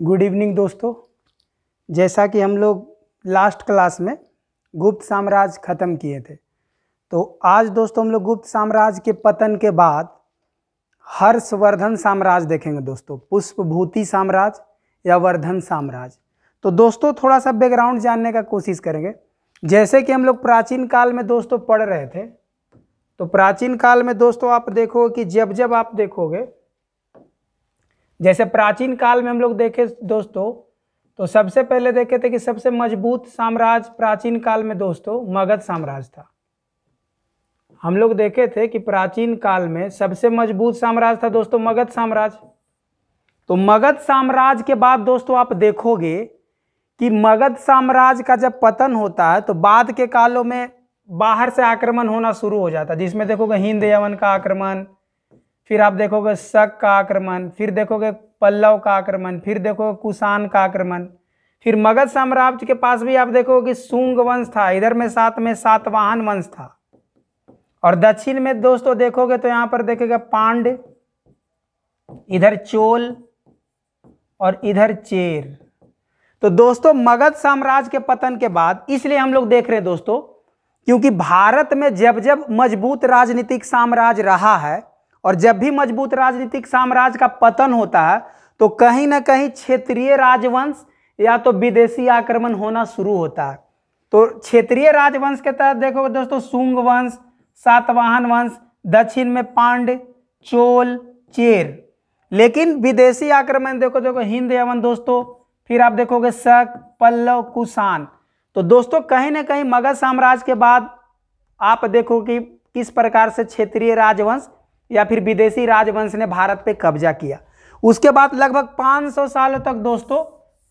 Good evening दोस्तों। जैसा कि हम लोग लास्ट क्लास में गुप्त साम्राज्य ख़त्म किए थे, तो आज दोस्तों हम लोग गुप्त साम्राज्य के पतन के बाद हर्षवर्धन साम्राज्य देखेंगे दोस्तों, पुष्पभूति साम्राज्य या वर्धन साम्राज्य। तो दोस्तों थोड़ा सा बैकग्राउंड जानने का कोशिश करेंगे। जैसे कि हम लोग प्राचीन काल में दोस्तों पढ़ रहे थे, तो प्राचीन काल में दोस्तों आप देखोगे कि जब आप देखोगे, जैसे प्राचीन काल में हम लोग देखे दोस्तों, तो सबसे पहले देखे थे कि सबसे मजबूत साम्राज्य प्राचीन काल में दोस्तों मगध साम्राज्य था। हम लोग देखे थे कि प्राचीन काल में सबसे मजबूत साम्राज्य था दोस्तों मगध साम्राज्य। तो मगध साम्राज्य के बाद दोस्तों आप देखोगे कि मगध साम्राज्य का जब पतन होता है तो बाद के कालों में बाहर से आक्रमण होना शुरू हो जाता है, जिसमें देखोगे हिंद यवन का आक्रमण, फिर आप देखोगे शक का आक्रमण, फिर देखोगे पल्लव का आक्रमण, फिर देखोगे कुषाण का आक्रमण। फिर मगध साम्राज्य के पास भी आप देखोगे कि शुंग वंश था, इधर में सातवाहन वंश था, और दक्षिण में दोस्तों देखोगे तो यहाँ पर देखेगा पांड, इधर चोल और इधर चेर। तो दोस्तों मगध साम्राज्य के पतन के बाद इसलिए हम लोग देख रहे हैं दोस्तों, क्योंकि भारत में जब मजबूत राजनीतिक साम्राज्य रहा है और जब भी मजबूत राजनीतिक साम्राज्य का पतन होता है तो कहीं ना कहीं क्षेत्रीय राजवंश या तो विदेशी आक्रमण होना शुरू होता है। तो क्षेत्रीय राजवंश के तहत देखोगे दोस्तों शुंग वंश, सातवाहन वंश, दक्षिण में पांड, चोल, चेर। लेकिन विदेशी आक्रमण देखो हिंद यवन दोस्तों, फिर आप देखोगे शक, पल्लव, कुषाण। तो दोस्तों कहीं ना कहीं मगध साम्राज्य के बाद आप देखो कि किस प्रकार से क्षेत्रीय राजवंश या फिर विदेशी राजवंश ने भारत पे कब्जा किया। उसके बाद लगभग 500 सालों तक दोस्तों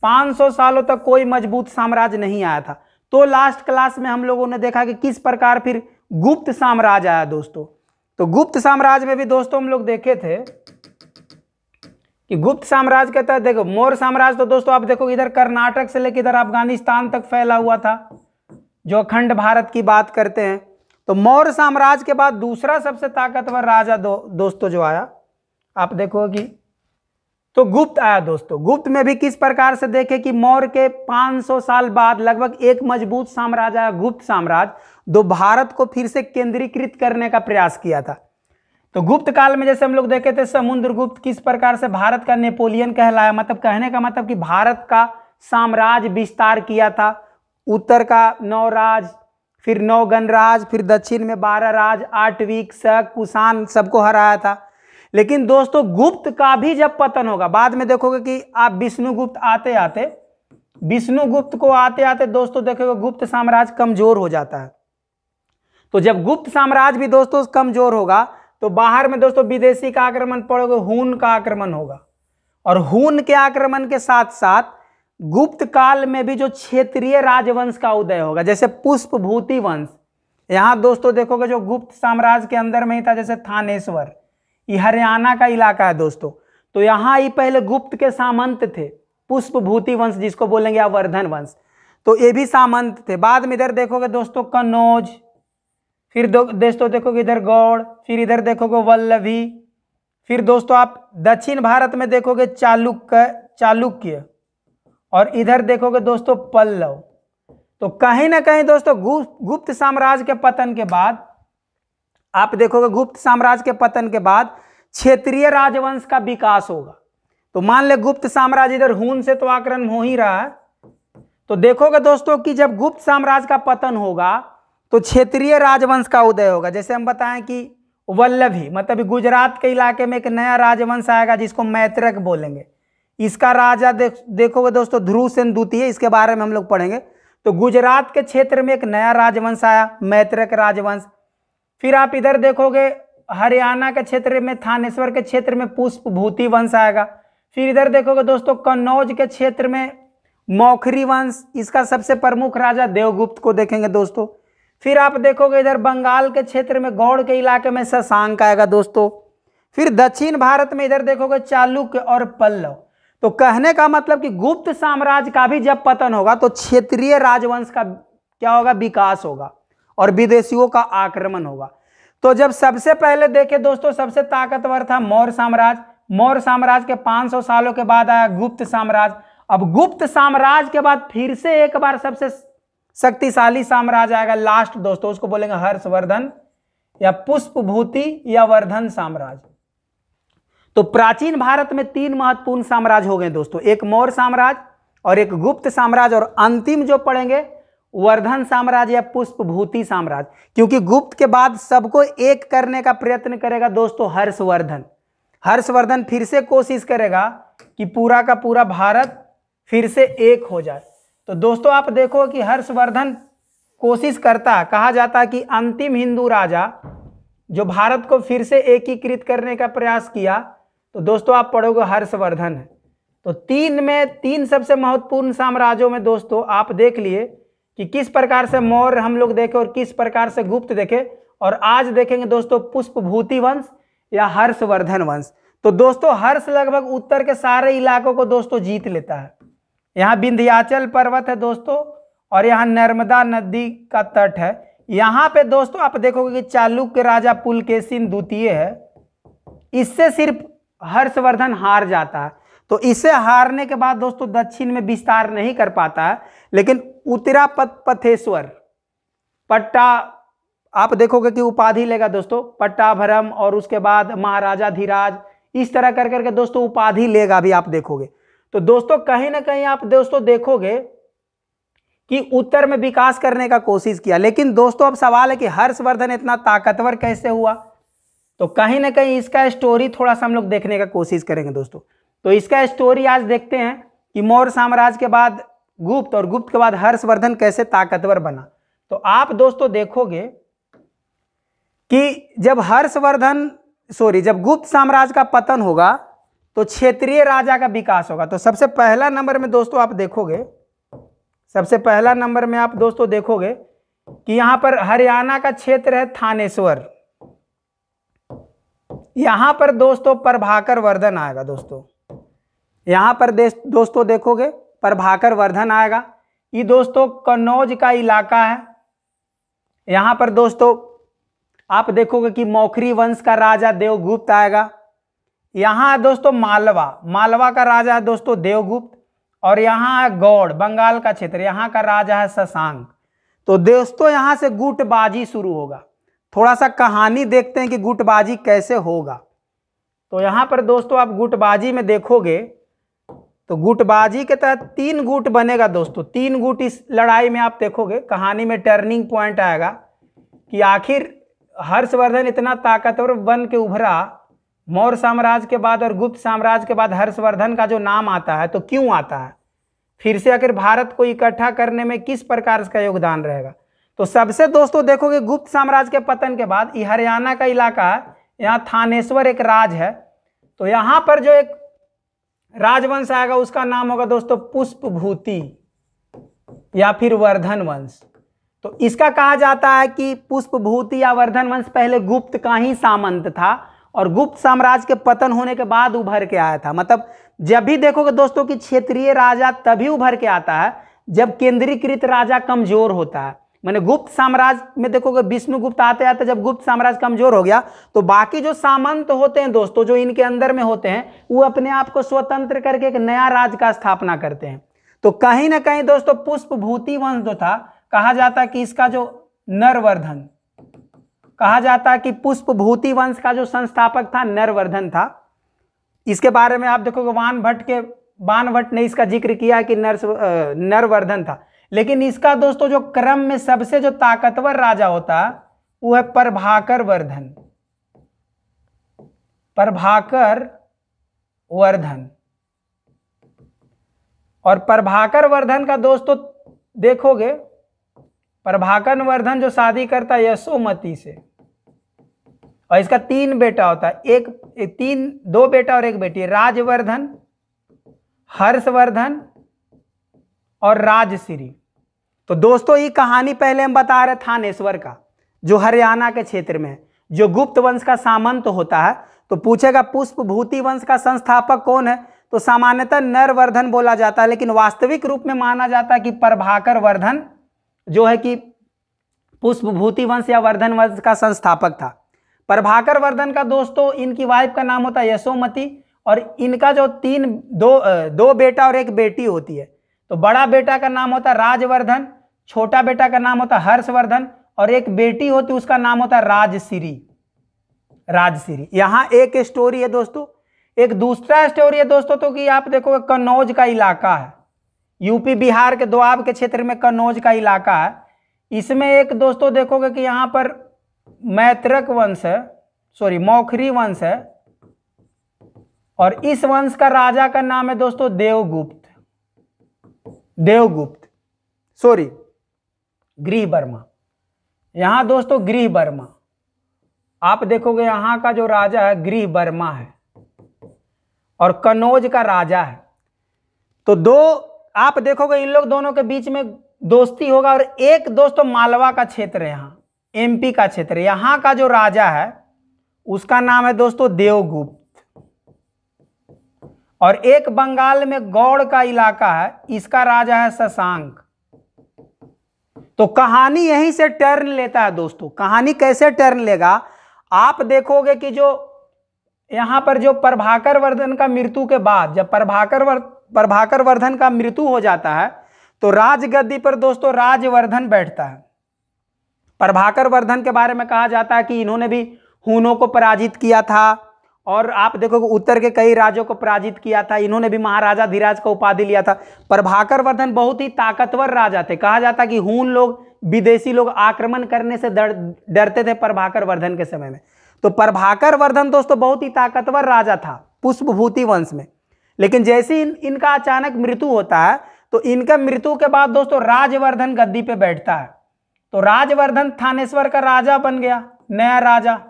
500 सालों तक कोई मजबूत साम्राज्य नहीं आया था। तो लास्ट क्लास में हम लोगों ने देखा कि किस प्रकार फिर गुप्त साम्राज्य आया दोस्तों। तो गुप्त साम्राज्य में भी दोस्तों हम लोग देखे थे कि गुप्त साम्राज्य के तहत देखो मौर्य साम्राज्य, तो दोस्तों आप देखो इधर कर्नाटक से लेकर इधर अफगानिस्तान तक फैला हुआ था, जो अखंड भारत की बात करते हैं। तो मौर्य साम्राज्य के बाद दूसरा सबसे ताकतवर राजा दोस्तों जो आया आप देखो कि तो गुप्त आया दोस्तों। गुप्त में भी किस प्रकार से देखे कि मौर्य के 500 साल बाद लगभग एक मजबूत साम्राज्य आया गुप्त साम्राज्य, जो भारत को फिर से केंद्रीकृत करने का प्रयास किया था। तो गुप्त काल में जैसे हम लोग देखे थे समुद्रगुप्त किस प्रकार से भारत का नेपोलियन कहलाया, मतलब कहने का मतलब कि भारत का साम्राज्य विस्तार किया था। उत्तर का 9 राज, फिर 9 गणराज, फिर दक्षिण में 12 राज, 8 वीक, शक, कुषाण सबको हराया था। लेकिन दोस्तों गुप्त का भी जब पतन होगा, बाद में देखोगे कि आप विष्णुगुप्त को आते आते दोस्तों देखोगे गुप्त साम्राज्य कमजोर हो जाता है। तो जब गुप्त साम्राज्य भी दोस्तों कमजोर होगा तो बाहर में दोस्तों विदेशी का आक्रमण पड़ेगा, हून का आक्रमण होगा, और हून के आक्रमण के साथ साथ गुप्त काल में भी जो क्षेत्रीय राजवंश का उदय होगा, जैसे पुष्पभूति वंश। यहाँ दोस्तों देखोगे जो गुप्त साम्राज्य के अंदर में ही था, जैसे थानेश्वर, ये हरियाणा का इलाका है दोस्तों। तो यहाँ ही पहले गुप्त के सामंत थे, पुष्पभूति वंश जिसको बोलेंगे या वर्धन वंश, तो ये भी सामंत थे। बाद में इधर देखोगे दोस्तों कन्नौज, फिर दोस्तों देखोगे इधर गौड़, फिर इधर देखोगे वल्लभी, फिर दोस्तों आप दक्षिण भारत में देखोगे चालुक्य, और इधर देखोगे दोस्तों पल्लव। तो कहीं ना कहीं दोस्तों गुप्त साम्राज्य के पतन के बाद आप देखोगे गुप्त साम्राज्य के पतन के बाद क्षेत्रीय राजवंश का विकास होगा। तो मान ले गुप्त साम्राज्य इधर हून से तो आक्रमण हो ही रहा है, तो देखोगे दोस्तों कि जब गुप्त साम्राज्य का पतन होगा तो क्षेत्रीय राजवंश का उदय होगा। जैसे हम बताएं कि वल्लभी मतलब गुजरात के इलाके में एक नया राजवंश आएगा जिसको मैत्रक बोलेंगे। इसका राजा देखोगे दोस्तों ध्रुवसेन द्वितीय, इसके बारे में हम लोग पढ़ेंगे। तो गुजरात के क्षेत्र में एक नया राजवंश आया, मैत्रक राजवंश। फिर आप इधर देखोगे हरियाणा के क्षेत्र में, थानेश्वर के क्षेत्र में पुष्पभूति वंश आएगा। फिर इधर देखोगे दोस्तों कन्नौज के क्षेत्र में मौखरी वंश, इसका सबसे प्रमुख राजा देवगुप्त को देखेंगे दोस्तों। फिर आप देखोगे इधर बंगाल के क्षेत्र में गौड़ के इलाके में शशांक आएगा दोस्तों। फिर दक्षिण भारत में इधर देखोगे चालुक्य और पल्लव। तो कहने का मतलब कि गुप्त साम्राज्य का भी जब पतन होगा तो क्षेत्रीय राजवंश का क्या होगा, विकास होगा, और विदेशियों का आक्रमण होगा। तो जब सबसे पहले देखे दोस्तों सबसे ताकतवर था मौर्य साम्राज्य, मौर्य साम्राज्य के 500 सालों के बाद आया गुप्त साम्राज्य। अब गुप्त साम्राज्य के बाद फिर से एक बार सबसे शक्तिशाली साम्राज्य आएगा लास्ट दोस्तों, उसको बोलेंगे हर्षवर्धन या पुष्पभूति या वर्धन साम्राज्य। तो प्राचीन भारत में 3 महत्वपूर्ण साम्राज्य हो गए दोस्तों, एक मौर्य साम्राज्य और एक गुप्त साम्राज्य, और अंतिम जो पढ़ेंगे वर्धन साम्राज्य या पुष्पभूति साम्राज्य, क्योंकि गुप्त के बाद सबको एक करने का प्रयत्न करेगा दोस्तों हर्षवर्धन। हर्षवर्धन फिर से कोशिश करेगा कि पूरा का पूरा भारत फिर से एक हो जाए। तो दोस्तों आप देखो कि हर्षवर्धन कोशिश करता है, कहा जाता है कि अंतिम हिंदू राजा जो भारत को फिर से एकीकृत करने का प्रयास किया, तो दोस्तों आप पढ़ोगे हर्षवर्धन है। तो 3 सबसे महत्वपूर्ण साम्राज्यों में दोस्तों आप देख लिए कि किस प्रकार से मौर्य हम लोग देखे और किस प्रकार से गुप्त देखे, और आज देखेंगे दोस्तों पुष्पभूति वंश या हर्षवर्धन वंश। तो दोस्तों हर्ष लगभग उत्तर के सारे इलाकों को दोस्तों जीत लेता है। यहाँ विंध्याचल पर्वत है दोस्तों, और यहाँ नर्मदा नदी का तट है। यहाँ पे दोस्तों आप देखोगे कि चालुक्य राजा पुलकेशिन द्वितीय है, इससे सिर्फ हर्षवर्धन हार जाता है। तो इसे हारने के बाद दोस्तों दक्षिण में विस्तार नहीं कर पाता है, लेकिन उत्तरा पथेश्वर पट्टा आप देखोगे कि उपाधि लेगा दोस्तों, पट्टाभरम, और उसके बाद महाराजा धीराज, इस तरह कर करके दोस्तों उपाधि लेगा भी आप देखोगे। तो दोस्तों कहीं ना कहीं आप दोस्तों देखोगे कि उत्तर में विकास करने का कोशिश किया। लेकिन दोस्तों अब सवाल है कि हर्षवर्धन इतना ताकतवर कैसे हुआ, तो कहीं ना कहीं इसका स्टोरी थोड़ा सा हम लोग देखने का कोशिश करेंगे दोस्तों। तो इसका स्टोरी आज देखते हैं कि मौर्य साम्राज्य के बाद गुप्त और गुप्त के बाद हर्षवर्धन कैसे ताकतवर बना। तो आप दोस्तों देखोगे कि जब गुप्त साम्राज्य का पतन होगा तो क्षेत्रीय राजा का विकास होगा। तो सबसे पहला नंबर में दोस्तों आप देखोगे, सबसे पहला नंबर में आप दोस्तों देखोगे कि यहां पर हरियाणा का क्षेत्र है थानेश्वर, यहां पर दोस्तों प्रभाकर वर्धन आएगा दोस्तों। यहां पर दोस्तों देखोगे प्रभाकर वर्धन आएगा। ये दोस्तों कन्नौज का इलाका है। यहां पर दोस्तों आप देखोगे कि मौखरी वंश का राजा देवगुप्त आएगा। यहां दोस्तों मालवा का राजा है दोस्तों देवगुप्त, और यहाँ है गौड़ बंगाल का क्षेत्र, यहाँ का राजा है शशांक। तो दोस्तों यहाँ से गुटबाजी शुरू होगा। थोड़ा सा कहानी देखते हैं कि गुटबाजी कैसे होगा। तो यहाँ पर दोस्तों आप गुटबाजी में देखोगे तो गुटबाजी के तहत 3 गुट बनेगा दोस्तों। 3 गुट इस लड़ाई में आप देखोगे, कहानी में टर्निंग पॉइंट आएगा कि आखिर हर्षवर्धन इतना ताकतवर बन के उभरा मौर्य साम्राज्य के बाद और गुप्त साम्राज्य के बाद हर्षवर्धन का जो नाम आता है, तो क्यों आता है, फिर से आखिर भारत को इकट्ठा करने में किस प्रकार का योगदान रहेगा। तो सबसे दोस्तों देखोगे गुप्त साम्राज्य के पतन के बाद ये हरियाणा का इलाका है, यहाँ थानेश्वर एक राज है। तो यहाँ पर जो एक राजवंश आएगा उसका नाम होगा दोस्तों पुष्पभूति या फिर वर्धन वंश। तो इसका कहा जाता है कि पुष्पभूति या वर्धन वंश पहले गुप्त का ही सामंत था और गुप्त साम्राज्य के पतन होने के बाद उभर के आया था। मतलब जब भी देखोगे दोस्तों कि क्षेत्रीय राजा तभी उभर के आता है जब केंद्रीकृत राजा कमजोर होता है। मैंने गुप्त साम्राज्य में देखोगे विष्णुगुप्त आते आते जब गुप्त साम्राज्य कमजोर हो गया तो बाकी जो सामंत होते हैं दोस्तों, जो इनके अंदर में होते हैं, वो अपने आप को स्वतंत्र करके एक नया राज्य का स्थापना करते हैं। तो कहीं ना कहीं दोस्तों पुष्पभूति वंश जो था, कहा जाता है कि इसका जो नरवर्धन, कहा जाता है कि पुष्पभूति वंश का जो संस्थापक था नरवर्धन था। इसके बारे में आप देखोगे बाणभट्ट ने इसका जिक्र किया कि नरवर्धन था। लेकिन इसका दोस्तों जो क्रम में सबसे जो ताकतवर राजा होता वो है प्रभाकर वर्धन। और प्रभाकर वर्धन का दोस्तों देखोगे, प्रभाकर वर्धन जो शादी करता है यशोमती से, और इसका 3 बेटा होता है, 2 बेटा और 1 बेटी, राजवर्धन, हर्षवर्धन और राजश्री। तो दोस्तों ये कहानी पहले हम बता रहे थानेश्वर का, जो हरियाणा के क्षेत्र में है, जो गुप्त वंश का सामंत होता है। तो पूछेगा पुष्पभूति वंश का संस्थापक कौन है, तो सामान्यतः नरवर्धन बोला जाता है, लेकिन वास्तविक रूप में माना जाता है कि प्रभाकर वर्धन जो है कि पुष्पभूति वंश या वर्धन वंश का संस्थापक था। प्रभाकर वर्धन का दोस्तों इनकी वाइफ का नाम होता है यशोमती, और इनका जो दो बेटा और एक बेटी होती है। तो बड़ा बेटा का नाम होता है राजवर्धन, छोटा बेटा का नाम होता है हर्षवर्धन, और एक बेटी होती उसका नाम होता है राजश्री। राजश्री। यहां एक स्टोरी है दोस्तों। एक दूसरा स्टोरी है दोस्तों, तो कि आप देखोगे कन्नौज का इलाका है, यूपी बिहार के दोआब के क्षेत्र में कन्नौज का इलाका है। इसमें एक दोस्तों देखोगे कि यहां पर मैत्रक वंश है, सॉरी मौखरी वंश है, और इस वंश का राजा का नाम है दोस्तों देवगुप्त। देवगुप्त, सॉरी गृह वर्मा। यहां दोस्तों गृह वर्मा, आप देखोगे यहां का जो राजा है गृह वर्मा है और कन्नौज का राजा है। तो दो आप देखोगे इन लोग दोनों के बीच में दोस्ती होगा। और एक दोस्तों मालवा का क्षेत्र है, यहाँ एमपी का क्षेत्र, यहां का जो राजा है उसका नाम है दोस्तों देवगुप्त। और एक बंगाल में गौड़ का इलाका है, इसका राजा है शशांक। तो कहानी यहीं से टर्न लेता है दोस्तों। कहानी कैसे टर्न लेगा, आप देखोगे कि जो यहां पर जो प्रभाकर वर्धन का मृत्यु के बाद, जब प्रभाकर वर्धन का मृत्यु हो जाता है तो राजगद्दी पर दोस्तों राजवर्धन बैठता है। प्रभाकर वर्धन के बारे में कहा जाता है कि इन्होंने भी हूनों को पराजित किया था, और आप देखोगे उत्तर के कई राज्यों को पराजित किया था। इन्होंने भी महाराजा धीराज का उपाधि लिया था। प्रभाकर वर्धन बहुत ही ताकतवर राजा थे। कहा जाता कि हून लोग, विदेशी लोग आक्रमण करने से डरते थे प्रभाकर वर्धन के समय में। तो प्रभाकर वर्धन दोस्तों बहुत ही ताकतवर राजा था पुष्पभूति वंश में। लेकिन जैसे इनका अचानक मृत्यु होता है तो इनका मृत्यु के बाद दोस्तों राजवर्धन गद्दी पे बैठता है। तो राजवर्धन थानेश्वर का राजा बन गया, नया राजा।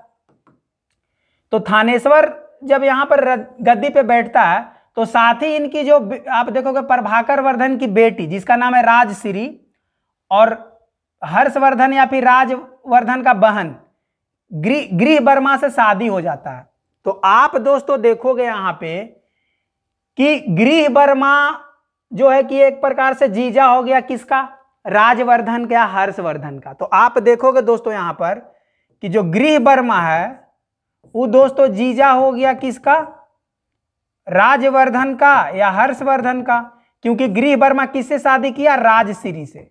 तो थानेश्वर जब यहां पर गद्दी पे बैठता है तो साथ ही इनकी जो आप देखोगे प्रभाकर वर्धन की बेटी जिसका नाम है राजश्री, और हर्षवर्धन या फिर राजवर्धन का बहन गृह वर्मा से शादी हो जाता है। तो आप दोस्तों देखोगे यहां पे कि गृह वर्मा जो है कि एक प्रकार से जीजा हो गया किसका, राजवर्धन का, हर्षवर्धन का। तो आप देखोगे दोस्तों यहां पर कि जो गृह वर्मा है वो दोस्तों जीजा हो गया किसका, राजवर्धन का या हर्षवर्धन का, क्योंकि गृह वर्मा किससे शादी किया, राजश्री से।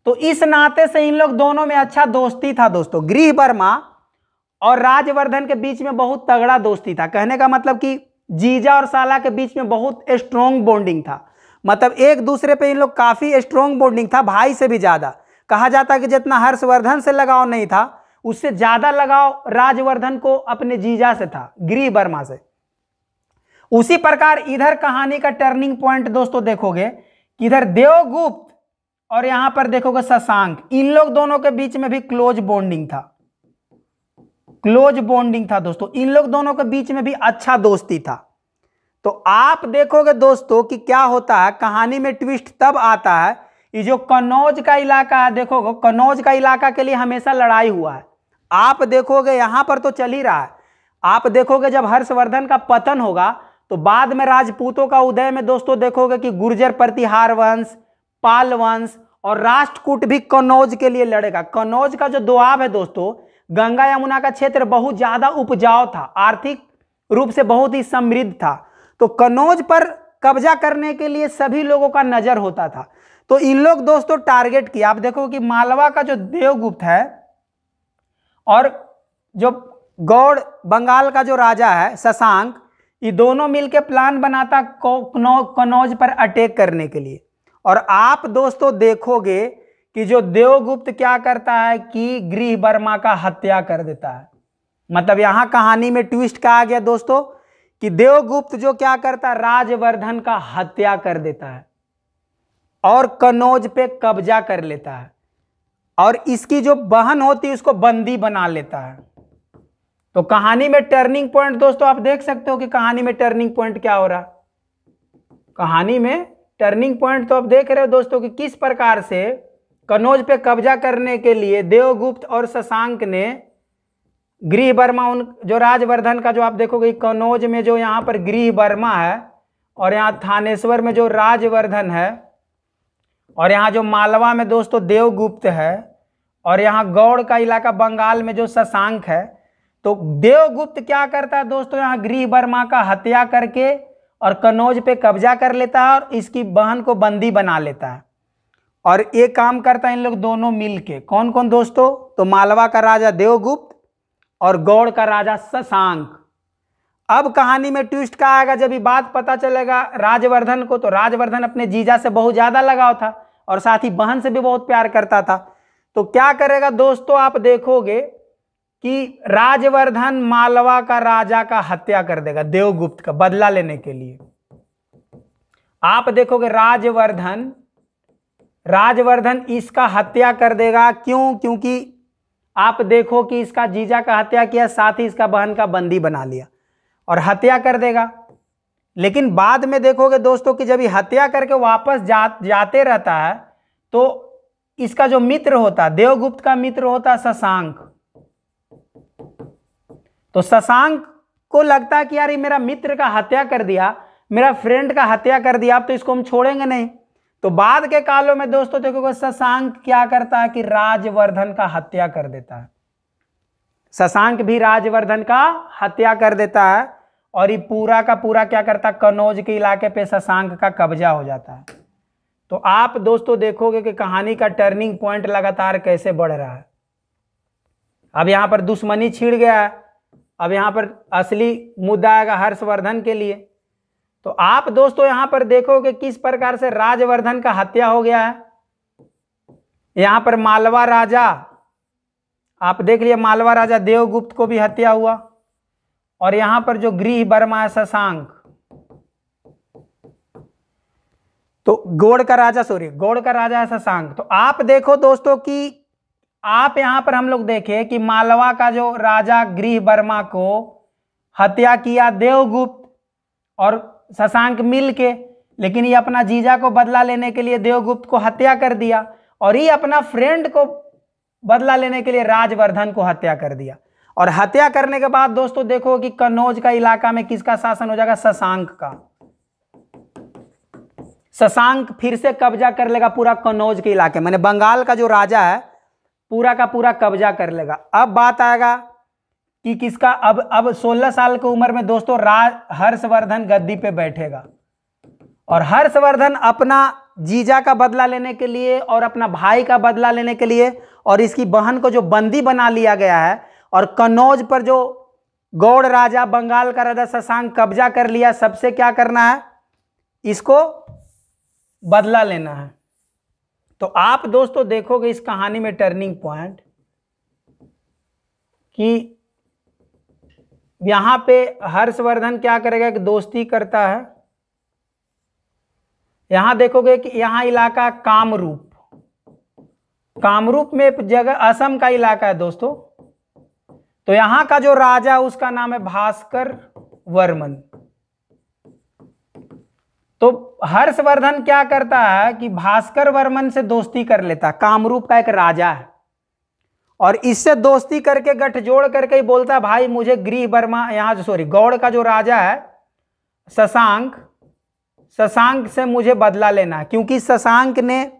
तो इस नाते से इन लोग दोनों में अच्छा दोस्ती था दोस्तों। गृह वर्मा और राजवर्धन के बीच में बहुत तगड़ा दोस्ती था। कहने का मतलब कि जीजा और साला के बीच में बहुत स्ट्रॉन्ग बॉन्डिंग था। मतलब एक दूसरे पे इन लोग काफी स्ट्रॉन्ग बॉन्डिंग था, भाई से भी ज्यादा। कहा जाता है कि जितना हर्षवर्धन से लगाव नहीं था उससे ज्यादा लगाव राजवर्धन को अपने जीजा से था, गृह वर्मा से। उसी प्रकार इधर कहानी का टर्निंग पॉइंट दोस्तों देखोगे कि इधर देवगुप्त और यहां पर देखोगे शशांक, इन लोग दोनों के बीच में भी क्लोज बॉन्डिंग था। क्लोज बॉन्डिंग था दोस्तों, इन लोग दोनों के बीच में भी अच्छा दोस्ती था। तो आप देखोगे दोस्तों कि क्या होता है, कहानी में ट्विस्ट तब आता है, ये जो कन्नौज का इलाका है, देखोगे कन्नौज का इलाका के लिए हमेशा लड़ाई हुआ है। आप देखोगे यहां पर तो चल ही रहा है। आप देखोगे जब हर्षवर्धन का पतन होगा तो बाद में राजपूतों का उदय में दोस्तों देखोगे कि गुर्जर प्रतिहार वंश, पाल वंश और राष्ट्रकूट भी कन्नौज के लिए लड़ेगा। कन्नौज का जो दोआब है दोस्तों, गंगा यमुना का क्षेत्र बहुत ज्यादा उपजाऊ था, आर्थिक रूप से बहुत ही समृद्ध था। तो कन्नौज पर कब्जा करने के लिए सभी लोगों का नजर होता था। तो इन लोग दोस्तों टारगेट किया। आप देखो कि मालवा का जो देवगुप्त है और जो गौड़ बंगाल का जो राजा है शशांक, ये दोनों मिलकर प्लान बनाता कन्नौज पर अटैक करने के लिए। और आप दोस्तों देखोगे कि जो देवगुप्त क्या करता है कि गृह वर्मा का हत्या कर देता है। मतलब यहां कहानी में ट्विस्ट क्या आ गया दोस्तों कि देवगुप्त जो क्या करता है, राजवर्धन का हत्या कर देता है और कन्नौज पे कब्जा कर लेता है, और इसकी जो बहन होती है उसको बंदी बना लेता है। तो कहानी में टर्निंग पॉइंट दोस्तों आप देख सकते हो कि कहानी में टर्निंग पॉइंट क्या हो रहा है। कहानी में टर्निंग पॉइंट तो आप देख रहे हो दोस्तों कि किस प्रकार से कन्नौज पे कब्जा करने के लिए देवगुप्त और शशांक ने गृह वर्मा, उन जो राजवर्धन का जो आप देखोगे कन्नौज में जो यहाँ पर गृह वर्मा है और यहाँ थानेश्वर में जो राजवर्धन है और यहाँ जो मालवा में दोस्तों देवगुप्त है और यहाँ गौड़ का इलाका बंगाल में जो शशांक है। तो देवगुप्त क्या करता है दोस्तों, यहाँ गृहबर्मा का हत्या करके और कनौज पे कब्जा कर लेता है और इसकी बहन को बंदी बना लेता है। और एक काम करता है इन लोग दोनों मिलके, कौन कौन दोस्तों, तो मालवा का राजा देवगुप्त और गौड़ का राजा शशांक। अब कहानी में ट्विस्ट क्या आएगा, जब ये बात पता चलेगा राजवर्धन को, तो राजवर्धन अपने जीजा से बहुत ज्यादा लगाव था और साथ ही बहन से भी बहुत प्यार करता था। तो क्या करेगा दोस्तों, आप देखोगे कि राजवर्धन मालवा का राजा का हत्या कर देगा देवगुप्त का बदला लेने के लिए। आप देखोगे राजवर्धन इसका हत्या कर देगा। क्यों? क्योंकि आप देखो कि इसका जीजा का हत्या किया, साथ ही इसका बहन का बंदी बना लिया और हत्या कर देगा। लेकिन बाद में देखोगे दोस्तों कि जब ये हत्या करके वापस जाते रहता है तो इसका जो मित्र होता, देवगुप्त का मित्र होता शशांक, तो शशांक को लगता है कि यार ये मेरा मित्र का हत्या कर दिया, मेरा फ्रेंड का हत्या कर दिया, अब तो इसको हम छोड़ेंगे नहीं। तो बाद के कालों में दोस्तों देखोगे शशांक क्या करता है कि राजवर्धन का हत्या कर देता है। शशांक भी राजवर्धन का हत्या कर देता है और ये पूरा का पूरा क्या करता है, कनौज के इलाके पे शशांक का कब्जा हो जाता है। तो आप दोस्तों देखोगे कि कहानी का टर्निंग पॉइंट लगातार कैसे बढ़ रहा है। अब यहां पर दुश्मनी छिड़ गया है, अब यहां पर असली मुद्दा आएगा हर्षवर्धन के लिए। तो आप दोस्तों यहां पर देखोगे किस प्रकार से राजवर्धन का हत्या हो गया है। यहां पर मालवा राजा, आप देख लिए मालवा राजा देवगुप्त को भी हत्या हुआ, और यहां पर जो गृहबर्मा है शशांक, तो गौड़ का राजा है शशांक। तो आप देखो दोस्तों कि आप यहां पर हम लोग देखें कि मालवा का जो राजा गृहबर्मा को हत्या किया देवगुप्त और शशांक मिलके, लेकिन ये अपना जीजा को बदला लेने के लिए देवगुप्त को हत्या कर दिया और ये अपना फ्रेंड को बदला लेने के लिए राजवर्धन को हत्या कर दिया। और हत्या करने के बाद दोस्तों देखो कि कनौज का इलाका में किसका शासन हो जाएगा, शशांक का। शशांक फिर से कब्जा कर लेगा पूरा कनौज के इलाके, माने बंगाल का जो राजा है पूरा का पूरा कब्जा कर लेगा। अब बात आएगा कि किसका, अब 16 साल की उम्र में दोस्तों हर्षवर्धन गद्दी पे बैठेगा और हर्षवर्धन अपना जीजा का बदला लेने के लिए और अपना भाई का बदला लेने के लिए और इसकी बहन को जो बंदी बना लिया गया है और कनौज पर जो गौड़ राजा बंगाल का राजा शशांक कब्जा कर लिया, सबसे क्या करना है, इसको बदला लेना है। तो आप दोस्तों देखोगे इस कहानी में टर्निंग पॉइंट कि यहां पे हर्षवर्धन क्या करेगा कि दोस्ती करता है। यहां देखोगे कि यहां इलाका कामरूप में एक जगह असम का इलाका है दोस्तों। तो यहां का जो राजा उसका नाम है भास्कर वर्मन। तो हर्षवर्धन क्या करता है कि भास्कर वर्मन से दोस्ती कर लेता, कामरूप का एक राजा है, और इससे दोस्ती करके गठजोड़ करके ही बोलता है भाई मुझे गौड़ का जो राजा है शशांक से मुझे बदला लेना है, क्योंकि शशांक ने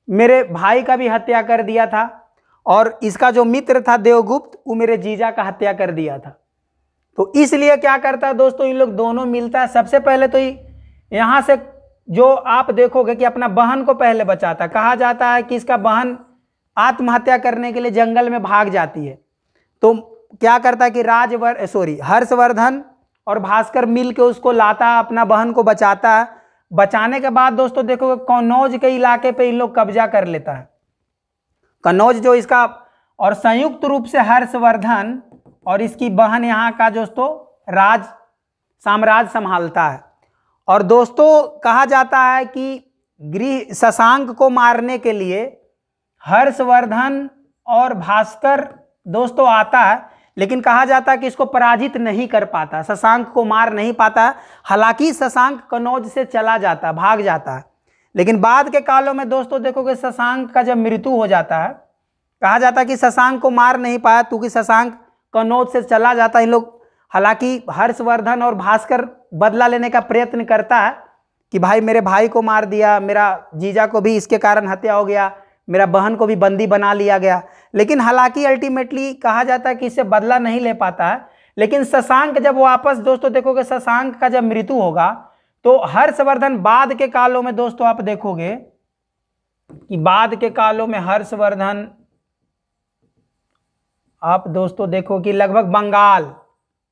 मेरे भाई का भी हत्या कर दिया था और इसका जो मित्र था देवगुप्त वो मेरे जीजा का हत्या कर दिया था। तो इसलिए क्या करता है दोस्तों, इन लोग दोनों मिलता है। सबसे पहले तो यहां से जो आप देखोगे कि अपना बहन को पहले बचाता है। कहा जाता है कि इसका बहन आत्महत्या करने के लिए जंगल में भाग जाती है। तो क्या करता है कि हर्षवर्धन और भास्कर मिल के उसको लाता है, अपना बहन को बचाता है। बचाने के बाद दोस्तों देखोगे कनौज के इलाके पे इन लोग कब्जा कर लेता है, कनौज जो इसका, और संयुक्त रूप से हर्षवर्धन और इसकी बहन यहाँ का दोस्तों साम्राज्य संभालता है। और दोस्तों कहा जाता है कि शशांक को मारने के लिए हर्षवर्धन और भास्कर दोस्तों आता है, लेकिन कहा जाता है कि इसको पराजित नहीं कर पाता, शशांक को मार नहीं पाता। हालांकि शशांक कनौज से चला जाता, भाग जाता है, लेकिन बाद के कालों में दोस्तों देखोगे शशांक का जब मृत्यु हो जाता है, कहा जाता है कि शशांक को मार नहीं पाया क्योंकि शशांक कनौज से चला जाता है। इन लोग, हालांकि हर्षवर्धन और भास्कर बदला लेने का प्रयत्न करता है कि भाई मेरे भाई को मार दिया, मेरा जीजा को भी इसके कारण हत्या हो गया, मेरा बहन को भी बंदी बना लिया गया। लेकिन हालांकि अल्टीमेटली कहा जाता है कि इससे बदला नहीं ले पाता है। लेकिन शशांक जब वापस दोस्तों देखोगे, शशांक का जब मृत्यु होगा तो हर्षवर्धन बाद के कालों में दोस्तों आप देखोगे कि बाद के कालों में हर्षवर्धन आप दोस्तों देखो कि लगभग बंगाल,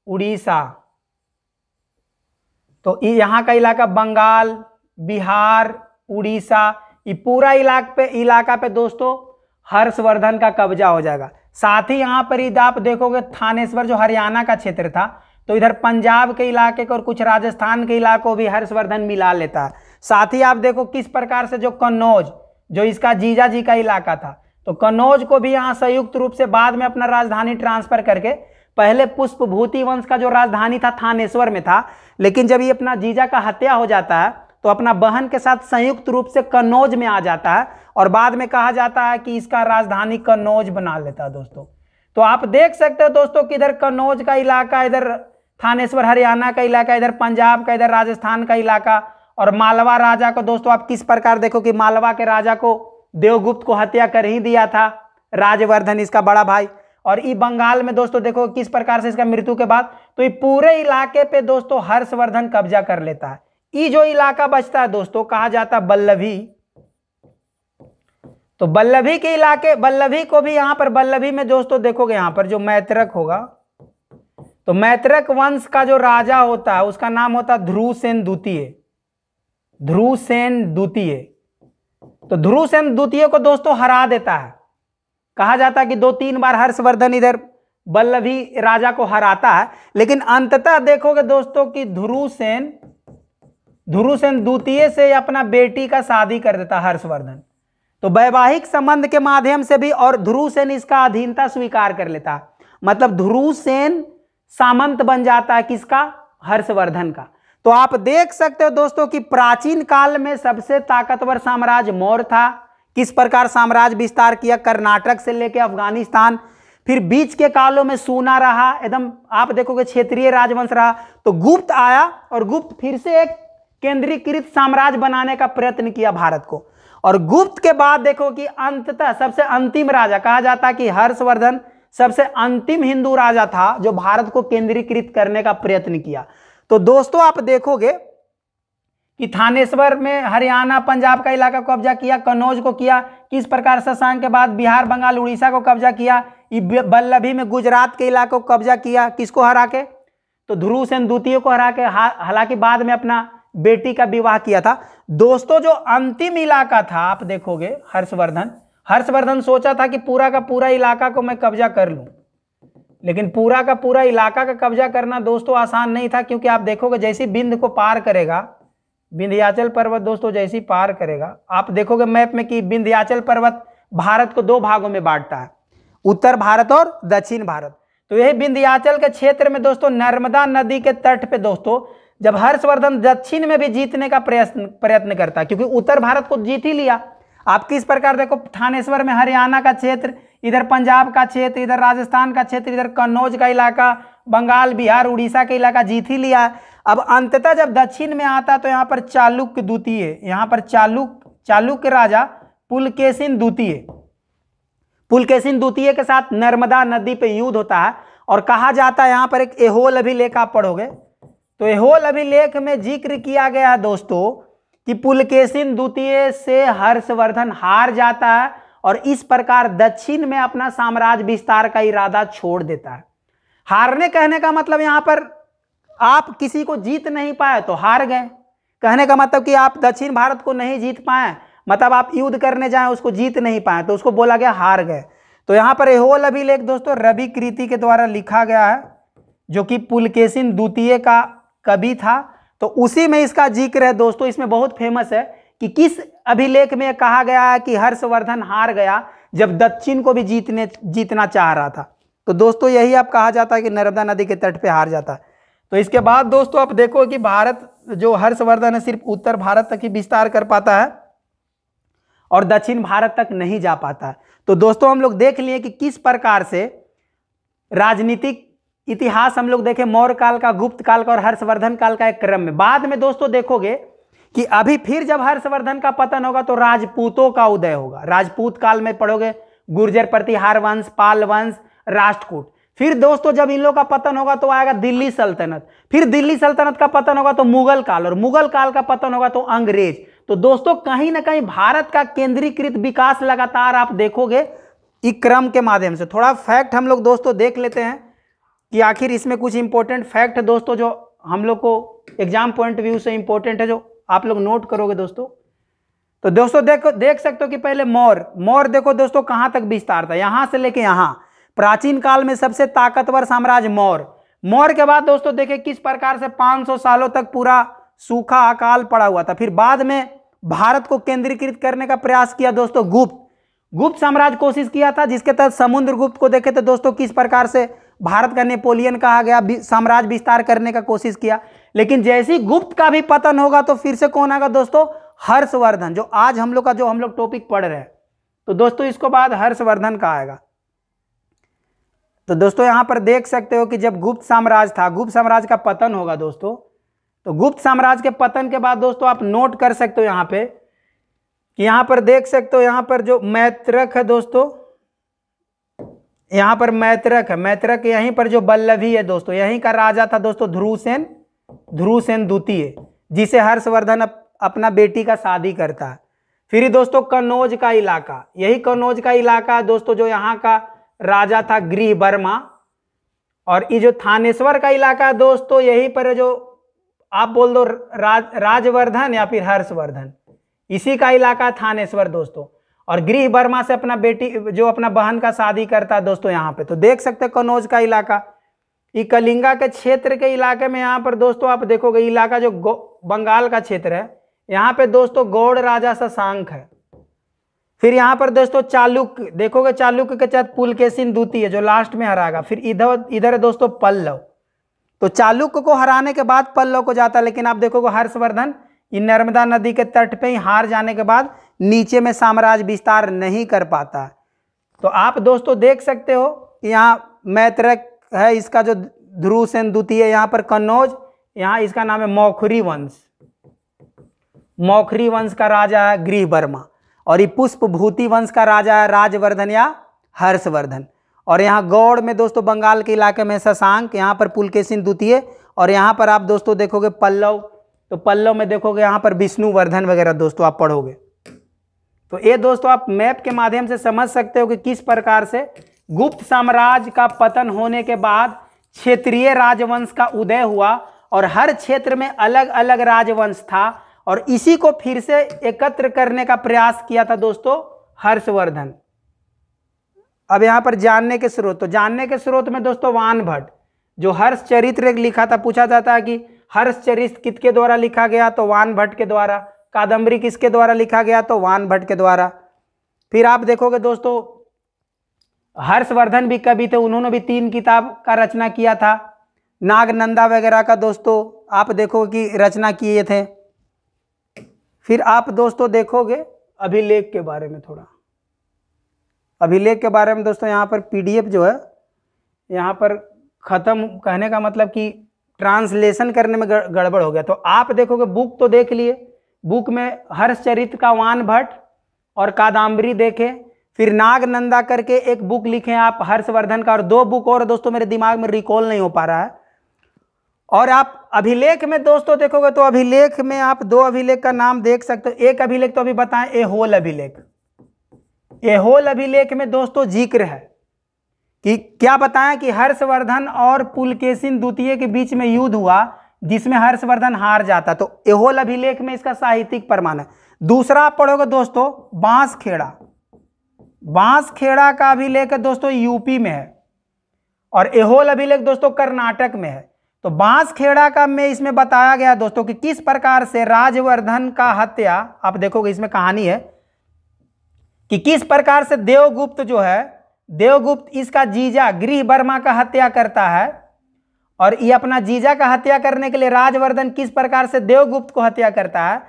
उड़ीसा, तो यहां का इलाका बंगाल, बिहार, उड़ीसा, ये पूरा इलाका पे दोस्तों हर्षवर्धन का कब्जा हो जाएगा। साथ ही यहां पर आप देखोगे थानेश्वर जो हरियाणा का क्षेत्र था, तो इधर पंजाब के इलाके को और कुछ राजस्थान के इलाकों भी हर्षवर्धन मिला लेता है। साथ ही आप देखो किस प्रकार से जो कन्नौज, जो इसका जीजा जी का इलाका था, तो कन्नौज को भी यहाँ संयुक्त रूप से बाद में अपना राजधानी ट्रांसफर करके, पहले पुष्पभूति वंश का जो राजधानी था थानेश्वर में था, लेकिन जब ये अपना जीजा का हत्या हो जाता है तो अपना बहन के साथ संयुक्त रूप से कन्नौज में आ जाता है और बाद में कहा जाता है कि इसका राजधानी कन्नौज बना लेता है दोस्तों। तो आप देख सकते हो दोस्तों कि इधर कन्नौज का इलाका, इधर थानेश्वर हरियाणा का इलाका, इधर पंजाब का, इधर राजस्थान का इलाका, और मालवा राजा को दोस्तों आप किस प्रकार देखो कि मालवा के राजा को देवगुप्त को हत्या कर ही दिया था राजवर्धन, इसका बड़ा भाई। और ये बंगाल में दोस्तों देखो किस प्रकार से इसका मृत्यु के बाद तो ये पूरे इलाके पे दोस्तों हर्षवर्धन कब्जा कर लेता है। ये जो इलाका बचता है दोस्तों कहा जाता है बल्लभी। तो बल्लभी के इलाके, बल्लभी को भी यहां पर, बल्लभी में दोस्तों देखोगे यहां पर जो मैत्रक होगा, तो मैत्रक वंश का जो राजा होता है उसका नाम होता है ध्रुवसेन द्वितीय। ध्रुवसेन द्वितीय, तो ध्रुवसेन द्वितीय को दोस्तों हरा देता है। कहा जाता है कि 2-3 बार हर्षवर्धन इधर बल्लभी राजा को हराता है, लेकिन अंततः देखोगे दोस्तों कि ध्रुवसेन द्वितीय से अपना बेटी का शादी कर देता हर्षवर्धन। तो वैवाहिक संबंध के माध्यम से भी, और ध्रुवसेन इसका अधीनता स्वीकार कर लेता है, मतलब ध्रुवसेन सामंत बन जाता है किसका, हर्षवर्धन का। तो आप देख सकते हो दोस्तों कि प्राचीन काल में सबसे ताकतवर साम्राज्य मौर्य था। किस प्रकार साम्राज्य विस्तार किया, कर्नाटक से लेकर अफगानिस्तान, फिर बीच के कालों में सूना रहा, एकदम आप देखोगे क्षेत्रीय राजवंश रहा। तो गुप्त आया और गुप्त फिर से एक केंद्रीकृत साम्राज्य बनाने का प्रयत्न किया भारत को। और गुप्त के बाद देखो कि अंततः सबसे अंतिम राजा, कहा जाता है कि हर्षवर्धन सबसे अंतिम हिंदू राजा था जो भारत को केंद्रीकृत करने का प्रयत्न किया। तो दोस्तों आप देखोगे कि थानेश्वर में हरियाणा पंजाब का इलाका को कब्जा किया, कन्नौज को किया, किस प्रकार शशांक के बाद बिहार बंगाल उड़ीसा को कब्जा किया, बल्लभी में गुजरात के इलाकों को कब्जा किया, किसको हरा के, तो ध्रुवसेन द्वितीय को हरा के। हालांकि बाद में अपना बेटी का विवाह किया था। दोस्तों जो अंतिम इलाका था आप देखोगे हर्षवर्धन सोचा था कि पूरा का पूरा इलाका को मैं कब्जा कर लूं, लेकिन पूरा का पूरा इलाका का कब्जा करना दोस्तों आसान नहीं था, क्योंकि आप देखोगे जैसे बिंद को पार करेगा, विंध्याचल पर्वत दोस्तों जैसे पार करेगा, आप देखोगे मैप में कि विंध्याचल पर्वत भारत को 2 भागों में बांटता है, उत्तर भारत और दक्षिण भारत। तो यही विंध्याचल के क्षेत्र में दोस्तों नर्मदा नदी के तट पे दोस्तों जब हर्षवर्धन दक्षिण में भी जीतने का प्रयत्न करता है, क्योंकि उत्तर भारत को जीत ही लिया। आप किस प्रकार देखो थानेश्वर में हरियाणा का क्षेत्र, इधर पंजाब का क्षेत्र, इधर राजस्थान का क्षेत्र, इधर कन्नौज का इलाका, बंगाल बिहार उड़ीसा का इलाका जीत ही लिया। अब अंततः जब दक्षिण में आता तो यहाँ पर चालुक्य द्वितीय, यहाँ पर चालुक्य राजा पुलकेशिन द्वितीय के साथ नर्मदा नदी पे युद्ध होता है। और कहा जाता है यहाँ पर एक एहोल अभिलेख आप पढ़ोगे, तो एहोल अभिलेख में जिक्र किया गया है दोस्तों कि पुलकेशिन द्वितीय से हर्षवर्धन हार जाता है और इस प्रकार दक्षिण में अपना साम्राज्य विस्तार का इरादा छोड़ देता है। हारने कहने का मतलब यहाँ पर आप किसी को जीत नहीं पाए तो हार गए, कहने का मतलब कि आप दक्षिण भारत को नहीं जीत पाए, मतलब आप युद्ध करने जाएं उसको जीत नहीं पाए, तो उसको बोला गया हार गए। तो यहाँ पर एहोल अभिलेख दोस्तों रवि कृति के द्वारा लिखा गया है, जो कि पुलकेशिन द्वितीय का कवि था। तो उसी में इसका जिक्र है दोस्तों, इसमें बहुत फेमस है कि किस अभिलेख में कहा गया है कि हर्षवर्धन हार गया जब दक्षिण को भी जीतना चाह रहा था। तो दोस्तों यही आप कहा जाता है कि नर्मदा नदी के तट पे हार जाता है। तो इसके बाद दोस्तों आप देखो कि भारत जो हर्षवर्धन है सिर्फ उत्तर भारत तक ही विस्तार कर पाता है और दक्षिण भारत तक नहीं जा पाता है। तो दोस्तों हम लोग देख लिए कि किस प्रकार से राजनीतिक इतिहास हम लोग देखें मौर्य काल का, गुप्त काल का और हर्षवर्धन काल का एक क्रम में। बाद में दोस्तों देखोगे कि अभी फिर जब हर्षवर्धन का पतन होगा तो राजपूतों का उदय होगा। राजपूत काल में पढ़ोगे गुर्जर प्रतिहार वंश, पाल वंश, राष्ट्रकूट। फिर दोस्तों जब इन लोगों का पतन होगा तो आएगा दिल्ली सल्तनत। फिर दिल्ली सल्तनत का पतन होगा तो मुगल काल, और मुगल काल का पतन होगा तो अंग्रेज। तो दोस्तों कहीं ना कहीं भारत का केंद्रीकृत विकास लगातार आप देखोगे इस क्रम के माध्यम से। थोड़ा फैक्ट हम लोग दोस्तों देख लेते हैं कि आखिर इसमें कुछ इंपॉर्टेंट फैक्ट दोस्तों जो हम लोग को एग्जाम पॉइंट व्यू से इंपॉर्टेंट है, जो आप लोग नोट करोगे दोस्तों। तो दोस्तों देख सकते हो कि पहले मौर्य देखो दोस्तों कहां तक विस्तार था, यहां से लेके यहां। प्राचीन काल में सबसे ताकतवर साम्राज्य मौर्य के बाद दोस्तों देखें किस प्रकार से 500 सालों तक पूरा सूखा अकाल पड़ा हुआ था। फिर बाद में भारत को केंद्रीकृत करने का प्रयास किया दोस्तों गुप्त साम्राज्य कोशिश किया था, जिसके तहत समुद्रगुप्त को देखे तो दोस्तों किस प्रकार से भारत का नेपोलियन कहा गया, साम्राज्य विस्तार करने का कोशिश किया। लेकिन जैसे ही गुप्त का भी पतन होगा तो फिर से कौन आएगा दोस्तों, हर्षवर्धन, जो आज हम लोग का जो हम लोग टॉपिक पढ़ रहे हैं। तो दोस्तों इसको बाद हर्षवर्धन का आएगा। तो दोस्तों यहां पर देख सकते हो कि जब गुप्त साम्राज्य था, गुप्त साम्राज्य का पतन होगा दोस्तों, तो गुप्त साम्राज्य के पतन के बाद दोस्तों आप नोट कर सकते हो यहां पे कि यहां पर देख सकते हो यहां पर जो मैत्रक है दोस्तों, यहां पर मैत्रक है, मैत्रक यहीं पर जो बल्लभी है दोस्तों, यहीं का राजा था दोस्तों ध्रुवसेन द्वितीय, जिसे हर्षवर्धन अपना बेटी का शादी करता है। फिर दोस्तों कन्नौज का इलाका, यही कन्नौज का इलाका दोस्तों जो यहाँ का राजा था गृह वर्मा। और ये जो थानेश्वर का इलाका दोस्तों, यहीं पर जो आप बोल दो राजवर्धन या फिर हर्षवर्धन, इसी का इलाका थानेश्वर दोस्तों। और गृह वर्मा से अपना बेटी जो अपना बहन का शादी करता है दोस्तों यहाँ पे। तो देख सकते हैं कन्नौज का इलाका, ये कलिंगा के क्षेत्र के इलाके में यहाँ पर दोस्तों आप देखोगे इलाका जो बंगाल का क्षेत्र है, यहाँ पे दोस्तों गौड़ राजा शशांक है। फिर यहाँ पर दोस्तों चालुक्य देखोगे, चालुक्य के तहत पुलकेशिन द्वितीय जो लास्ट में हराएगा। फिर इधर दोस्तों पल्लव, तो चालुक्य को हराने के बाद पल्लव को जाता है। लेकिन आप देखोगे हर्षवर्धन ये नर्मदा नदी के तट पे ही हार जाने के बाद नीचे में साम्राज्य विस्तार नहीं कर पाता। तो आप दोस्तों देख सकते हो कि यहाँ मैत्रक है, इसका जो ध्रुवसेन द्वितीय, यहाँ पर कन्नौज, यहाँ इसका नाम है मौखरी वंश का राजा है गृह वर्मा। और ये पुष्पभूति वंश का राजा है राजवर्धन या हर्षवर्धन। और यहाँ गौड़ में दोस्तों बंगाल के इलाके में शशांक, यहाँ पर पुलकेशिन द्वितीय। और यहाँ पर आप दोस्तों देखोगे पल्लव, तो पल्लव में देखोगे यहाँ पर विष्णुवर्धन वगैरह दोस्तों आप पढ़ोगे। तो ये दोस्तों आप मैप के माध्यम से समझ सकते हो कि किस प्रकार से गुप्त साम्राज्य का पतन होने के बाद क्षेत्रीय राजवंश का उदय हुआ और हर क्षेत्र में अलग अलग राजवंश था। और इसी को फिर से एकत्र करने का प्रयास किया था दोस्तों हर्षवर्धन। अब यहाँ पर जानने के स्रोत, तो जानने के स्रोत में दोस्तों वान भट्ट जो हर्षचरित्र लिखा था, पूछा जाता है कि हर्षचरित्र किसके द्वारा लिखा गया, तो वान भट्ट के द्वारा। कादम्बरी किसके द्वारा लिखा गया, तो वान भट्ट के द्वारा। फिर आप देखोगे दोस्तों हर्षवर्धन भी कवि थे, उन्होंने भी 3 किताब का रचना किया था। नागनंदा वगैरह का दोस्तों आप देखो कि रचना किए थे। फिर आप दोस्तों देखोगे अभिलेख के बारे में, थोड़ा अभिलेख के बारे में दोस्तों यहाँ पर पीडीएफ जो है यहाँ पर ख़त्म, कहने का मतलब कि ट्रांसलेशन करने में गड़बड़ हो गया। तो आप देखोगे बुक तो देख लिए, बुक में हर्षचरित्र का वान भट्ट और कादम्बरी देखे। फिर नागनंदा करके एक बुक लिखे आप हर्षवर्धन का, और 2 बुक और दोस्तों मेरे दिमाग में रिकॉल नहीं हो पा रहा है। और आप अभिलेख में दोस्तों देखोगे तो अभिलेख में आप 2 अभिलेख का नाम देख सकते हो। एक अभिलेख तो अभी बताएं, एहोल अभिलेख। एहोल अभिलेख में दोस्तों जिक्र है कि क्या बताएं कि हर्षवर्धन और पुलकेशिन द्वितीय के बीच में युद्ध हुआ जिसमें हर्षवर्धन हार जाता। तो एहोल अभिलेख में इसका साहित्यिक प्रमाण है। दूसरा आप पढ़ोगे दोस्तों बांसखेड़ा का अभिलेख है दोस्तों यूपी में है, और एहोल अभिलेख दोस्तों कर्नाटक में है। तो बांसखेड़ा का में इसमें बताया गया दोस्तों कि किस प्रकार से राजवर्धन का हत्या, आप देखोगे इसमें कहानी है कि किस प्रकार से देवगुप्त जो है, देवगुप्त इसका जीजा गृह वर्मा का हत्या करता है। और ये अपना जीजा का हत्या करने के लिए राजवर्धन किस प्रकार से देवगुप्त को हत्या करता है।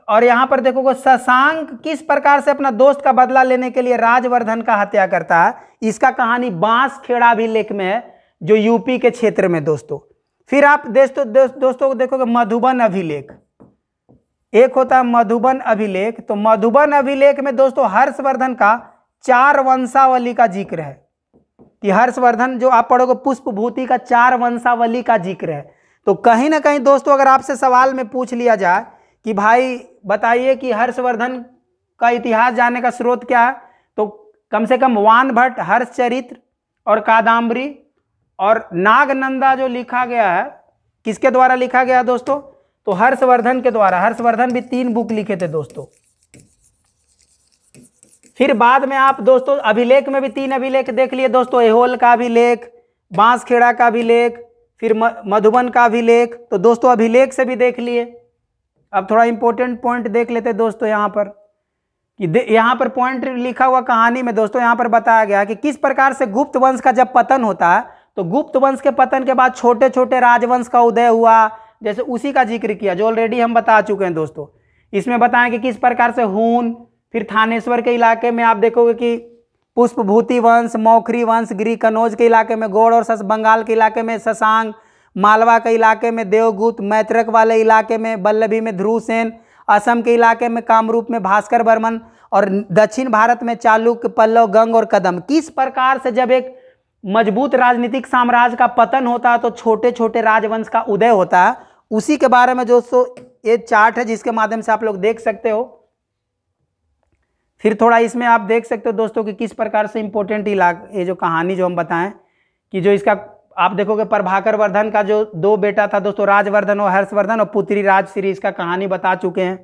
और यहाँ पर देखोगे शशांक किस प्रकार से अपना दोस्त का बदला लेने के लिए राजवर्धन का हत्या करता है। इसका कहानी बांसखेड़ा अभिलेख में है जो यूपी के क्षेत्र में दोस्तों। फिर आप दोस्तों देखोगे मधुबन अभिलेख। एक होता है मधुबन अभिलेख। तो मधुबन अभिलेख में दोस्तों हर्षवर्धन का 4 वंशावली का जिक्र है, कि हर्षवर्धन जो आप पढ़ोगे पुष्पभूति का 4 वंशावली का जिक्र है। तो कहीं ना कहीं दोस्तों अगर आपसे सवाल में पूछ लिया जाए कि भाई बताइए कि हर्षवर्धन का इतिहास जानने का स्रोत क्या है, तो कम से कम वान भट्ट, हर्षचरित्र और कादम्बरी और नागनंदा जो लिखा गया है, किसके द्वारा लिखा गया है दोस्तों? तो हर्षवर्धन के द्वारा। हर्षवर्धन भी 3 बुक लिखे थे दोस्तों। फिर बाद में आप दोस्तों अभिलेख में भी 3 अभिलेख देख लिए दोस्तों, ऐहोल का अभिलेख, बांसखेड़ा का अभिलेख, फिर मधुबन का अभिलेख। तो दोस्तों अभिलेख से भी देख लिए। अब थोड़ा इंपॉर्टेंट पॉइंट देख लेते दोस्तों यहाँ पर, कि यहाँ पर पॉइंट लिखा हुआ कहानी में दोस्तों यहाँ पर बताया गया कि किस प्रकार से गुप्त वंश का जब पतन होता है, तो गुप्त वंश के पतन के बाद छोटे छोटे राजवंश का उदय हुआ, जैसे उसी का जिक्र किया जो ऑलरेडी हम बता चुके हैं दोस्तों। इसमें बताएं कि किस प्रकार से हून, फिर थानेश्वर के इलाके में आप देखोगे कि पुष्पभूति वंश, मौखरी वंश, गिरी कनौज के इलाके में गौड़ और बंगाल के इलाके में शशांक, मालवा के इलाके में देवगुप्त, मैत्रक वाले इलाके में बल्लभी में ध्रुवसेन, असम के इलाके में कामरूप में भास्कर बर्मन और दक्षिण भारत में चालुक्य, पल्लव, गंग और कदम। किस प्रकार से जब एक मजबूत राजनीतिक साम्राज्य का पतन होता है तो छोटे छोटे राजवंश का उदय होता है, उसी के बारे में दोस्तों ये चार्ट है जिसके माध्यम से आप लोग देख सकते हो। फिर थोड़ा इसमें आप देख सकते हो दोस्तों कि किस प्रकार से इंपॉर्टेंट ये जो कहानी जो हम बताएं कि जो इसका आप देखोगे प्रभाकर वर्धन का जो 2 बेटा था दोस्तों, राजवर्धन और हर्षवर्धन, और पुत्री राजश्री, इसका कहानी बता चुके हैं।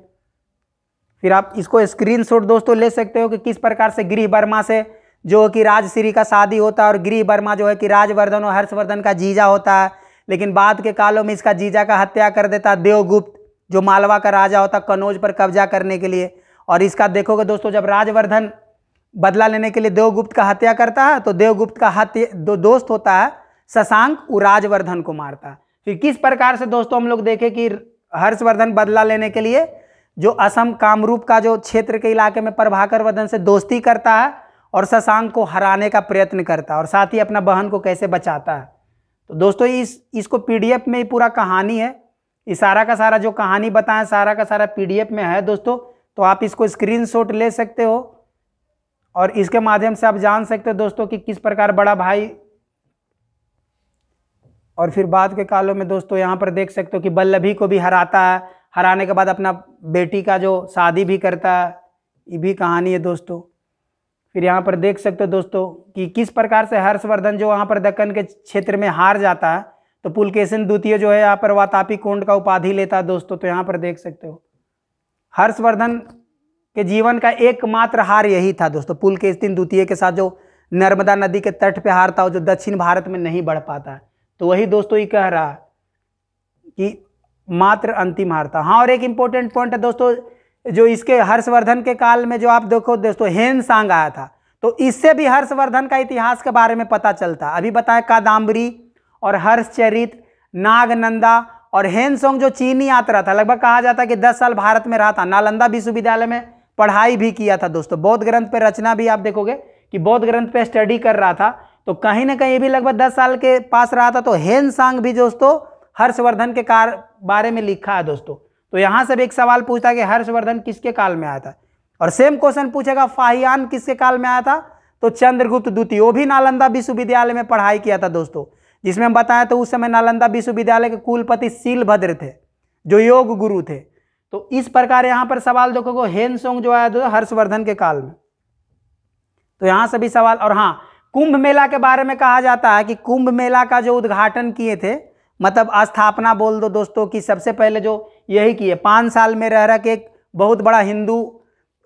फिर आप इसको स्क्रीनशॉट दोस्तों ले सकते हो कि किस प्रकार से गृह वर्मा से जो कि राजश्री का शादी होता है, और गृह वर्मा जो है कि राजवर्धन और हर्षवर्धन का जीजा होता है, लेकिन बाद के कालों में इसका जीजा का हत्या कर देता देवगुप्त, जो मालवा का राजा होता कनौज पर कब्जा करने के लिए। और इसका देखोगे दोस्तों जब राजवर्धन बदला लेने के लिए देवगुप्त का हत्या करता है, तो देवगुप्त का दोस्त होता है शशांक, वो राजवर्धन को मारता है। फिर किस प्रकार से दोस्तों हम लोग देखें कि हर्षवर्धन बदला लेने के लिए जो असम कामरूप का जो क्षेत्र के इलाके में प्रभाकर वर्धन से दोस्ती करता है और शशांक को हराने का प्रयत्न करता है, और साथ ही अपना बहन को कैसे बचाता है। तो दोस्तों इसको पीडीएफ में ही पूरा कहानी है, ये सारा का सारा जो कहानी बताएं सारा का सारा पीडीएफ में है दोस्तों। तो आप इसको स्क्रीनशॉट ले सकते हो और इसके माध्यम से आप जान सकते हो दोस्तों कि किस प्रकार बड़ा भाई। और फिर बाद के कालों में दोस्तों यहाँ पर देख सकते हो कि बल्लभी को भी हराता है, हराने के बाद अपना बेटी का जो शादी भी करता है, ये भी कहानी है दोस्तों। फिर यहाँ पर देख सकते हो दोस्तों कि किस प्रकार से हर्षवर्धन जो वहाँ पर दक्कन के क्षेत्र में हार जाता है, तो पुलकेशिन द्वितीय जो है यहाँ पर वातापी कोंड का उपाधि लेता है दोस्तों। तो यहाँ पर देख सकते हो हर्षवर्धन के जीवन का एकमात्र हार यही था दोस्तों, पुलकेशिन द्वितीय के साथ जो नर्मदा नदी के तट पे हार था, जो दक्षिण भारत में नहीं बढ़ पाता है। तो वही दोस्तों ये कह रहा है कि मात्र अंतिम हार था। हाँ, और एक इंपॉर्टेंट पॉइंट है दोस्तों, जो इसके हर्षवर्धन के काल में जो आप देखो दोस्तों हेनसांग आया था, तो इससे भी हर्षवर्धन का इतिहास के बारे में पता चलता। अभी बताया कादम्बरी और हर्षचरित्र, नागनंदा और हेनसोंग जो चीनी यात्रा था, लगभग कहा जाता है कि 10 साल भारत में रहा था, नालंदा विश्वविद्यालय में पढ़ाई भी किया था दोस्तों, बौद्ध ग्रंथ पे रचना भी आप देखोगे कि बौद्ध ग्रंथ पे स्टडी कर रहा था। तो कहीं ना कहीं ये भी लगभग 10 साल के पास रहा था। तो हेनसांग भी दोस्तों हर्षवर्धन के बारे में लिखा है दोस्तों। तो यहाँ से भी एक सवाल पूछता है कि हर्षवर्धन किसके काल में आया था, और सेम क्वेश्चन पूछेगा फाहियान किसके काल में आया था, तो चंद्रगुप्त द्वितीय, वो भी नालंदा विश्वविद्यालय में पढ़ाई किया था दोस्तों, जिसमें हम बताया तो उस समय नालंदा विश्वविद्यालय के कुलपति शीलभद्र थे, जो योग गुरु थे। तो इस प्रकार यहाँ पर सवाल देखोगे हेनसोंग जो आया था हर्षवर्धन के काल में। तो यहाँ से भी सवाल। और हाँ, कुंभ मेला के बारे में कहा जाता है कि कुंभ मेला का जो उद्घाटन किए थे, मतलब स्थापना बोल दो दोस्तों, कि सबसे पहले जो यही किए 5 साल में रह के एक बहुत बड़ा हिंदू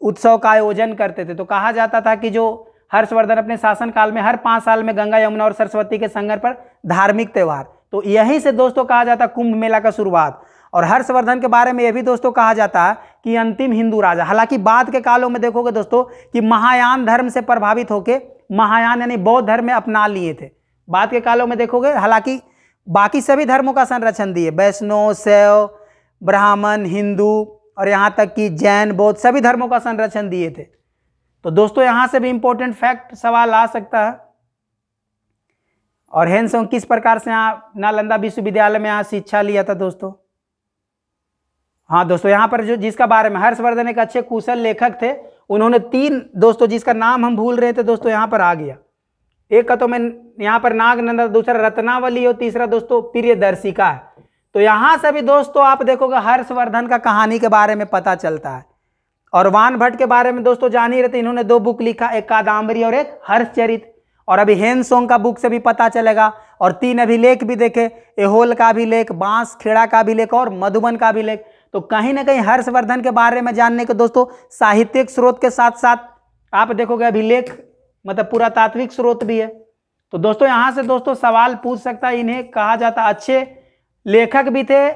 उत्सव का आयोजन करते थे। तो कहा जाता था कि जो हर्षवर्धन अपने शासन काल में हर 5 साल में गंगा यमुना और सरस्वती के संगम पर धार्मिक त्यौहार, तो यहीं से दोस्तों कहा जाता कुंभ मेला का शुरुआत। और हर्षवर्धन के बारे में यह भी दोस्तों कहा जाता है कि अंतिम हिंदू राजा। हालांकि बाद के कालों में देखोगे दोस्तों कि महायान धर्म से प्रभावित होकर महायान यानी बौद्ध धर्म में अपना लिए थे। बाद के कालों में देखोगे हालांकि बाकी सभी धर्मों का संरक्षण दिए, वैष्णव, शैव, ब्राह्मण, हिंदू और यहाँ तक कि जैन, बौद्ध, सभी धर्मों का संरक्षण दिए थे। तो दोस्तों यहाँ से भी इंपॉर्टेंट फैक्ट सवाल आ सकता है। और हेनसोंग किस प्रकार से यहाँ नालंदा विश्वविद्यालय में यहाँ शिक्षा लिया था दोस्तों। हाँ दोस्तों, यहाँ पर जो जिसका बारे में हर्षवर्धन एक अच्छे कुशल लेखक थे, उन्होंने 3 दोस्तों जिसका नाम हम भूल रहे थे दोस्तों, यहाँ पर आ गया। एक का तो मैं यहाँ पर नागनंदा, दूसरा रत्नावली और तीसरा दोस्तों प्रियदर्शिका है। तो यहाँ से भी दोस्तों आप देखोगे हर्षवर्धन का कहानी के बारे में पता चलता है। और वानभट्ट के बारे में दोस्तों जान ही रहते, इन्होंने 2 बुक लिखा, एक कादम्बरी और एक हर्षचरित। और अभी हेनसोंग का बुक से भी पता चलेगा। और 3 अभिलेख भी देखे, एहोल का अभिलेख, बांसखेड़ा का अभिलेख और मधुबन का अभिलेख। तो कहीं ना कहीं हर्षवर्धन के बारे में जानने के दोस्तों साहित्यिक स्रोत के साथ साथ आप देखोगे अभिलेख मतलब पुरातात्विक स्रोत भी है। तो दोस्तों यहाँ से दोस्तों सवाल पूछ सकता है, इन्हें कहा जाता अच्छे लेखक भी थे,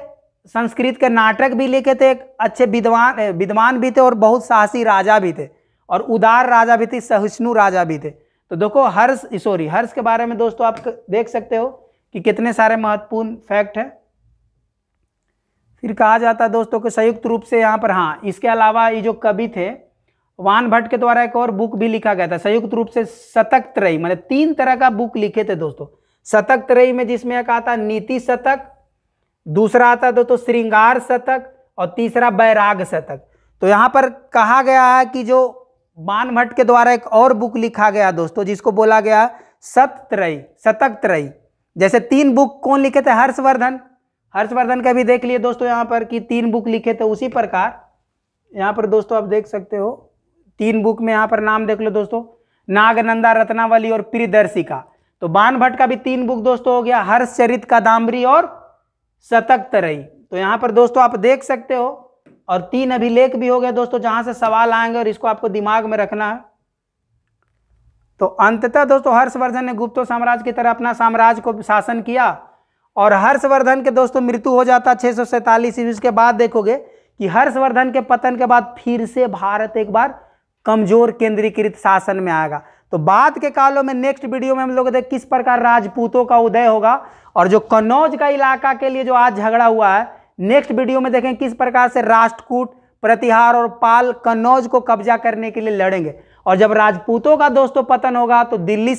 संस्कृत के नाटक भी लिखे थे, एक अच्छे विद्वान भी थे और बहुत साहसी राजा भी थे और उदार राजा भी थे, सहिष्णु राजा भी थे। तो देखो हर्ष के बारे में दोस्तों आप देख सकते हो कि कितने सारे महत्वपूर्ण फैक्ट है। फिर कहा जाता है दोस्तों कि संयुक्त रूप से यहाँ पर, हाँ इसके अलावा ये जो कवि थे वानभट्ट के द्वारा एक और बुक भी लिखा गया था संयुक्त रूप से, शतक त्रयी, मतलब 3 तरह का बुक लिखे थे दोस्तों शतक त्रयी में, जिसमें एक आता नीति शतक, दूसरा आता दोस्तों श्रृंगार शतक और तीसरा वैराग शतक। तो यहाँ पर कहा गया है कि जो वानभट्ट के द्वारा एक और बुक लिखा गया दोस्तों जिसको बोला गया शतक त्रयी। जैसे 3 बुक कौन लिखे थे? हर्षवर्धन का भी देख लिए दोस्तों यहाँ पर कि 3 बुक लिखे थे। उसी प्रकार यहाँ पर दोस्तों आप देख सकते हो 3 बुक में यहाँ पर नाम देख लो दोस्तों, नागनंदा, रत्नावली और प्रियदर्शिका। तो वानभट्ट का भी 3 बुक दोस्तों हो गया, हर्षचरित, कादम्बरी और शतक त्रयी। तो यहाँ पर दोस्तों आप देख सकते हो। और 3 अभिलेख भी हो गए दोस्तों जहां से सवाल आएंगे और इसको आपको दिमाग में रखना है। तो अंततः दोस्तों हर्षवर्धन ने गुप्त साम्राज्य की तरह अपना साम्राज्य को शासन किया और हर्षवर्धन के दोस्तों मृत्यु हो जाता 647 ईस्वी के बाद। देखोगे कि हर्षवर्धन के पतन के बाद फिर से भारत एक बार कमजोर केंद्रीकृत शासन में आएगा। तो बाद के कालों में नेक्स्ट वीडियो में हम लोग देख किस प्रकार राजपूतों का उदय होगा और जो कन्नौज का इलाका के लिए जो आज झगड़ा हुआ है, नेक्स्ट वीडियो में देखें किस प्रकार से राष्ट्रकूट, प्रतिहार और पाल कन्नौज को कब्जा करने के लिए लड़ेंगे। और जब राजपूतों का दोस्तों पतन होगा तो दिल्ली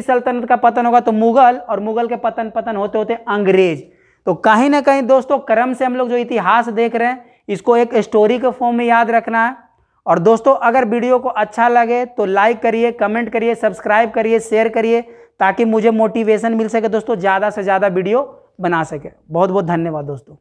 सल्तनत का पतन होगा तो मुगल, और मुगल के पतन होते होते अंग्रेज। तो कहीं ना कहीं दोस्तों क्रम से हम लोग जो इतिहास देख रहे हैं इसको एक स्टोरी के फॉर्म में याद रखना है। और दोस्तों अगर वीडियो को अच्छा लगे तो लाइक करिए, कमेंट करिए, सब्सक्राइब करिए, शेयर करिए, ताकि मुझे मोटिवेशन मिल सके दोस्तों, ज़्यादा से ज़्यादा वीडियो बना सके। बहुत बहुत धन्यवाद दोस्तों।